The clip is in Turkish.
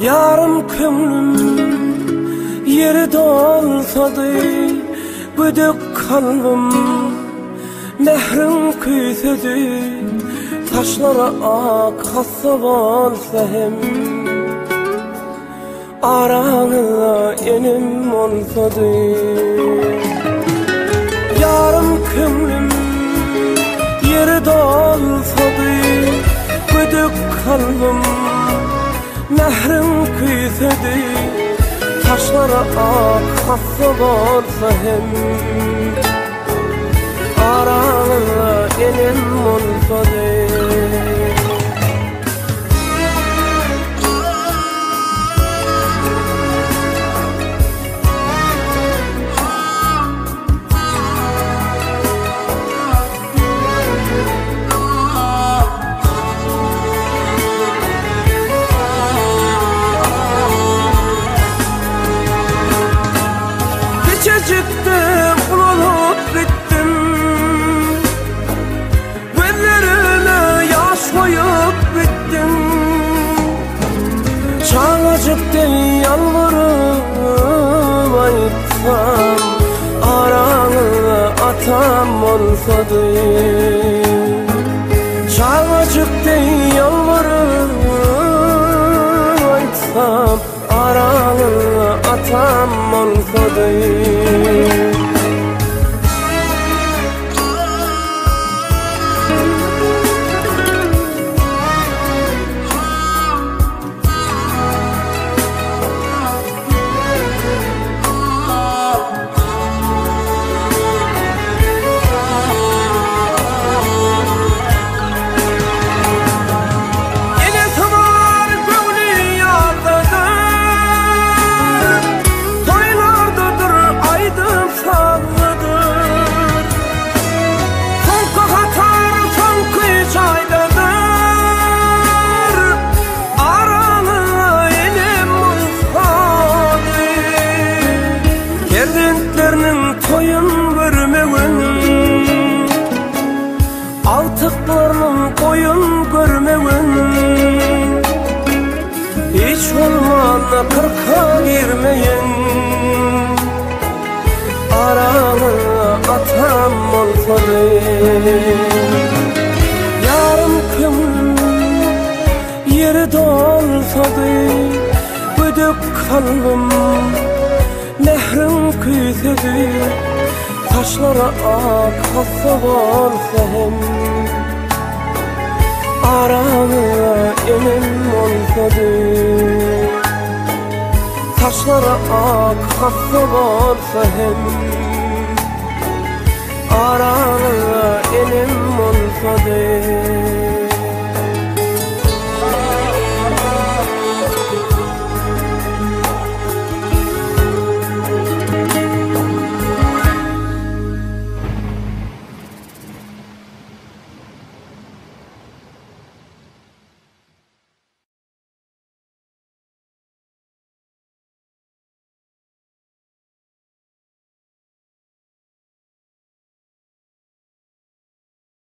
Yarım kömlüm yeri dolsadı, güdük kalbim mehrim küysedi. Taşlara akasa bolsa hem aranıza enim olsadı. Yarım kömlüm yeri dolsadı, güdük kalbim mehrim küysedi. Taşlara akasa bolsa hem aranıza enim olsadı. Çıktım, olup bittim, gözlerine yaş koyup bittim. Çalacık değil yalvarıp ayıtsam, aranıza atam olsadı. Çalacık değil yalvarıp ayıtsam, aranıza atam olsadı. Toyun görmeğin, altıklarının koyun görmeğin. Hiç olmazsa kırka girmeyin, aranıza atam olsadı. Yarım kömlüm yeri dolsadı, güdük kalbim mehrim küysedi. Taşlara akasa bolsa hem aranıza enim olsadı. Taşlara akasa bolsa hem aranıza